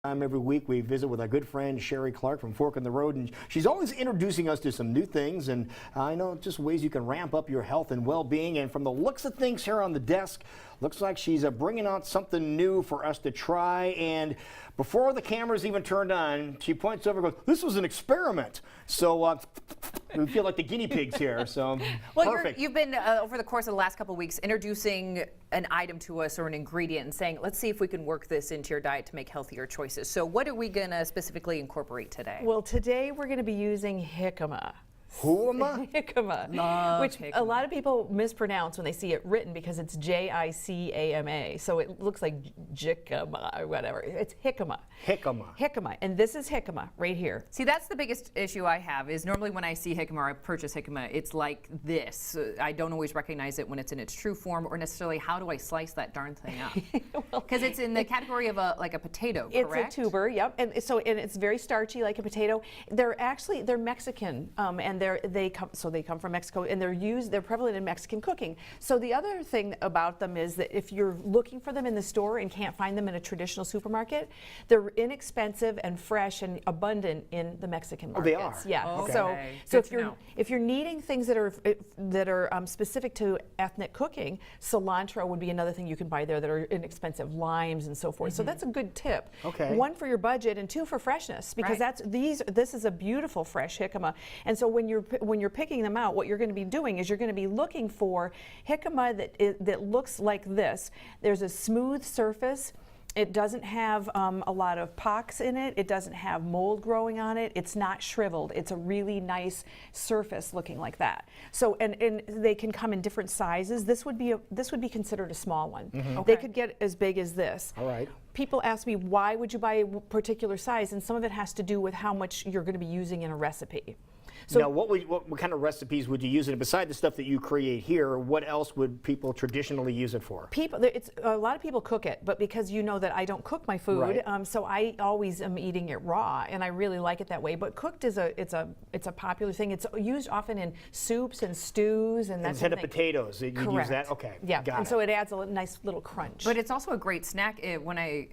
Every week we visit with our good friend Sheree Clark from Fork in the Road, and she's always introducing us to some new things, and I know just ways you can ramp up your health and well-being. And from the looks of things here on the desk, looks like she's bringing out something new for us to try. And before the camera's even turned on, she points over and goes, "This was an experiment." So we feel like the guinea pigs here. So well, perfect. You've been over the course of the last couple of weeks introducing an item to us or an ingredient and saying, let's see if we can work this into your diet to make healthier choices. So what are we going to specifically incorporate today? Well, today we're going to be using jicama. Jicama? Which a lot of people mispronounce when they see it written because it's J-I-C-A-M-A. So it looks like Jicama or whatever. It's jicama. Jicama. And this is jicama right here. See, that's the biggest issue I have is normally when I see jicama or I purchase jicama, it's like this. I don't always recognize it when it's in its true form or necessarily how do I slice that darn thing up? Because it's in the category of like a potato, correct? It's a tuber, yep. And it's very starchy like a potato. They're Mexican and they come from Mexico, and they're prevalent in Mexican cooking. So the other thing about them is that if you're looking for them in the store and can't find them in a traditional supermarket, they're inexpensive and fresh and abundant in the Mexican markets. Oh, they are? Yeah. Okay. So if you're needing things that are specific to ethnic cooking, cilantro would be another thing you can buy there that are inexpensive, limes and so forth. So that's a good tip. Okay. One for your budget and two for freshness, because this is a beautiful fresh jicama. And so when you're picking them out, what you're going to be doing is you're going to be looking for jicama that looks like this. There's a smooth surface. It doesn't have a lot of pocks in it. It doesn't have mold growing on it. It's not shriveled. It's a really nice surface looking like that. So and they can come in different sizes. This would be considered a small one. Mm-hmm. They could get as big as this. All right. People ask me, why would you buy a particular size? And some of it has to do with how much you're going to be using in a recipe. So now, what kind of recipes would you use it? Besides the stuff that you create here, what else would people traditionally use it for? A lot of people cook it, but because you know that I don't cook my food, so I always am eating it raw, and I really like it that way. But cooked is it's a popular thing. It's used often in soups and stews and that instead of potatoes, you use that. Okay, yeah, got and so it adds a nice little crunch. But it's also a great snack when I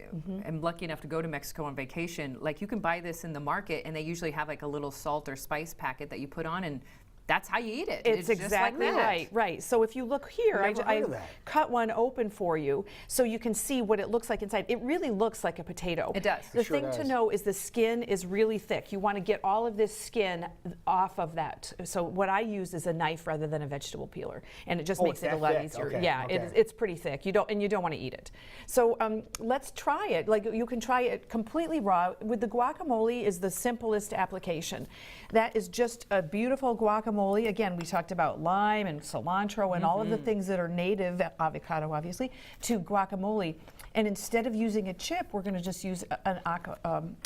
am lucky enough to go to Mexico on vacation. Like you can buy this in the market, and they usually have like a little salt or spice packet that you put on, and that's how you eat it. It's exactly just like that. right. So if you look here, I cut one open for you so you can see what it looks like inside. It really looks like a potato. It does. The thing to know is the skin is really thick. You want to get all of this skin off of that. So what I use is a knife rather than a vegetable peeler, and it just makes it a lot easier. Okay. Yeah, okay. It's pretty thick. You don't want to eat it. So let's try it. Like you can try it completely raw. With the guacamole is the simplest application. That is just a beautiful guacamole. Again, we talked about lime and cilantro and all of the things that are native, avocado obviously, to guacamole. And instead of using a chip, we're going to just use a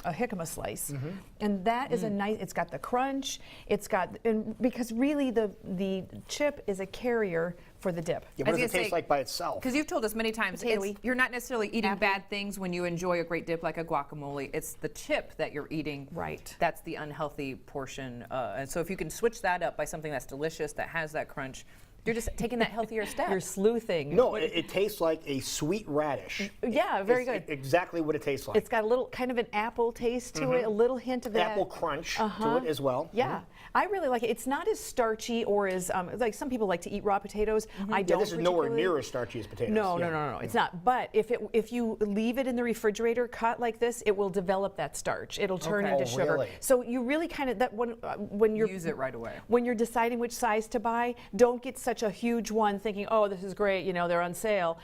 jicama slice. And that is a nice, it's got the crunch, because really the chip is a carrier for the dip. Yeah, what does it taste like by itself? Because you've told us many times, you're not necessarily eating bad things when you enjoy a great dip like a guacamole. It's the chip that you're eating. Right. That's the unhealthy portion. And so if you can switch that up by something that's delicious, that has that crunch, you're just taking that healthier step. You're sleuthing. No, it tastes like a sweet radish. Yeah, very good. Exactly what it tastes like. It's got a little kind of an apple taste to it, a little hint of that. Apple crunch to it as well. Yeah, I really like it. It's not as starchy or as, like some people like to eat raw potatoes. I don't. This is nowhere near as starchy as potatoes. No, it's not. But if you leave it in the refrigerator cut like this, it will develop that starch. It'll turn into sugar. Really? So you really kind of, when you're use it right away. When you're deciding which size to buy, don't get such a huge one thinking, oh, this is great, they're on sale.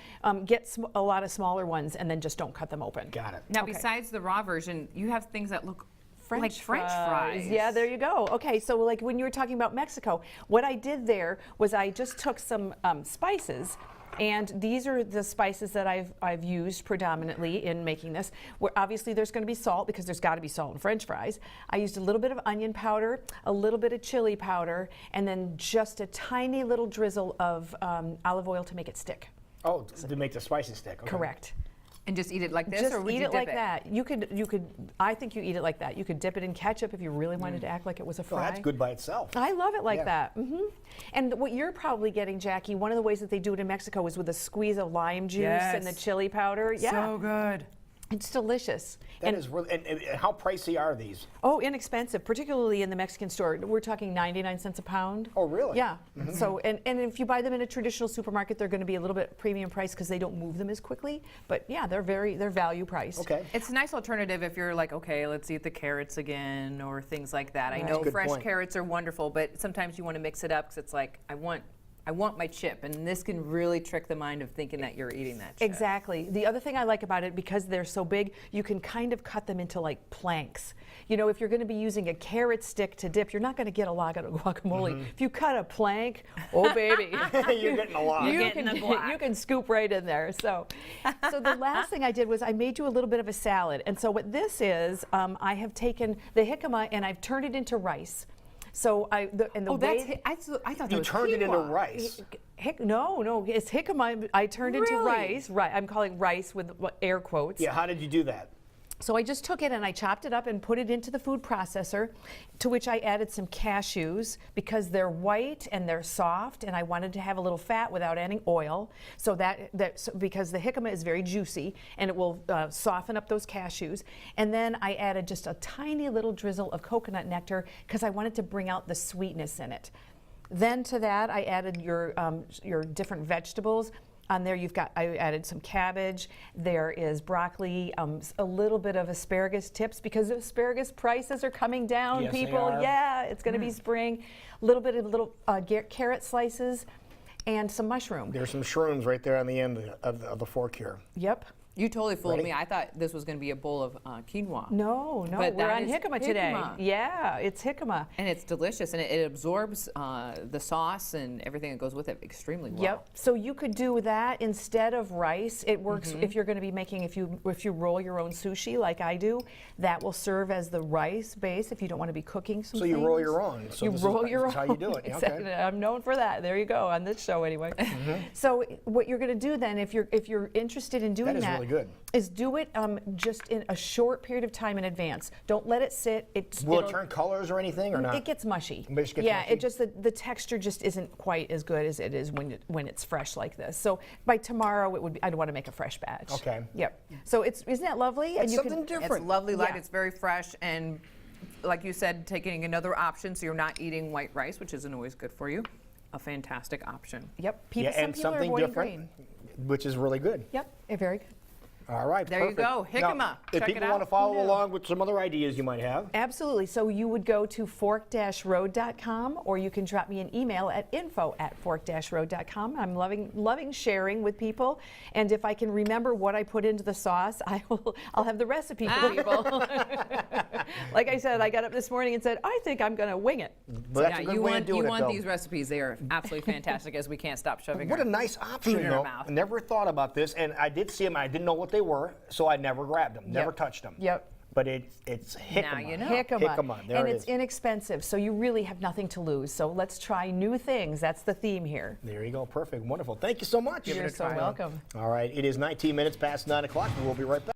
Get a lot of smaller ones and then just don't cut them open. Got it. Now, besides the raw version, you have things that look like French fries. Yeah, there you go. Okay, so like when you were talking about Mexico, what I did there was I just took some spices. And these are the spices that I've used predominantly in making this. Where obviously there's going to be salt because there's got to be salt in French fries. I used a little bit of onion powder, a little bit of chili powder, and then just a tiny little drizzle of olive oil to make it stick. Oh, to make the spices stick. Okay. Correct. And just eat it like this, just or would eat you it dip like that. You could. I think you eat it like that. You could dip it in ketchup if you really wanted to act like it was a fry. Oh, that's good by itself. I love it like that. And what you're probably getting, Jackie, one of the ways that they do it in Mexico is with a squeeze of lime juice and the chili powder. Yeah. So good. It's delicious. That is really, and how pricey are these? Oh, inexpensive, particularly in the Mexican store. We're talking 99 cents a pound. Oh, really? Yeah. So, and if you buy them in a traditional supermarket, they're going to be a little bit premium price because they don't move them as quickly. But yeah, they're value priced. Okay. It's a nice alternative if you're like, okay, let's eat the carrots again or things like that. I know Good fresh point. carrots are wonderful, but sometimes you want to mix it up because it's like, I want my chip, and this can really trick the mind of thinking that you're eating that chip. Exactly. The other thing I like about it, because they're so big, you can kind of cut them into like planks. You know, if you're going to be using a carrot stick to dip, you're not going to get a lot of guacamole. If you cut a plank, oh baby, You're getting a lot. You're getting the guac. you can scoop right in there. So the last thing I did was I made you a little bit of a salad. And so what this is, I have taken the jicama and I've turned it into rice. So I thought that You was turned it into quinoa. rice. No, it's jicama. I turned into Really? rice. Right, I'm calling rice with air quotes. Yeah, how did you do that? So I just took it and I chopped it up and put it into the food processor, to which I added some cashews because they're white and they're soft, and I wanted to have a little fat without adding oil. So because the jicama is very juicy and it will soften up those cashews. And then I added just a tiny little drizzle of coconut nectar because I wanted to bring out the sweetness in it. Then to that I added your different vegetables. On there I added some cabbage, there is broccoli, a little bit of asparagus tips because asparagus prices are coming down, Yes, they people. are. Yeah, it's going to be spring. A little bit of carrot slices and some mushroom. There's some shrooms right there on the end of the fork here. Yep. You totally fooled Ready? me. I thought this was going to be a bowl of quinoa. No, But we're that on is jicama today. jicama. Yeah, it's jicama. And it's delicious, and it absorbs the sauce and everything that goes with it extremely well. Yep. So you could do that instead of rice. It works if you're going to be making, if you roll your own sushi like I do, that will serve as the rice base if you don't want to be cooking some So things. you roll your own. So You this roll is, your this is own. how you do it. Okay. Exactly. I'm known for that. There you go, on this show anyway. So what you're going to do then, if you're interested in doing That is really good. is do it just in a short period of time in advance. Don't let it sit. Will it it'll- turn colors or anything or not? It gets mushy. It just gets yeah, mushy? it just the texture just isn't quite as good as it is when it's fresh like this. So by tomorrow it would be, I'd want to make a fresh batch. Okay. Yep. So isn't that lovely? It's you something can, different. It's lovely light. Yeah. It's very fresh, and like you said, taking another option so you're not eating white rice, which isn't always good for you. A fantastic option. Yep. Yeah, Some and people are something avoiding different, grain. which is really good. Yep. Very good. All right, There you perfect. go. Jicama. Now, if Check it people out. want to follow Who knew? along with some other ideas you might have, Absolutely. So you would go to fork-road.com, or you can drop me an email at info@fork-road.com. I'm loving sharing with people, and if I can remember what I put into the sauce, I'll have the recipe for people. Like I said, I got up this morning and said, I think I'm going to wing it. but that's a good you way want of doing it, though. these recipes. They are absolutely fantastic, as we can't stop shoving What our a nice option, food in our though. mouth. I never thought about this, and I did see them. I didn't know what they were, so I never grabbed them, never touched them. Yep. But it's jicama. Now you know. Jicama. There And it it's is. inexpensive, so you really have nothing to lose. So let's try new things. That's the theme here. There you go. Perfect. Wonderful. Thank you so much. You're so welcome. All right. It is 19 minutes past 9 o'clock. We will be right back.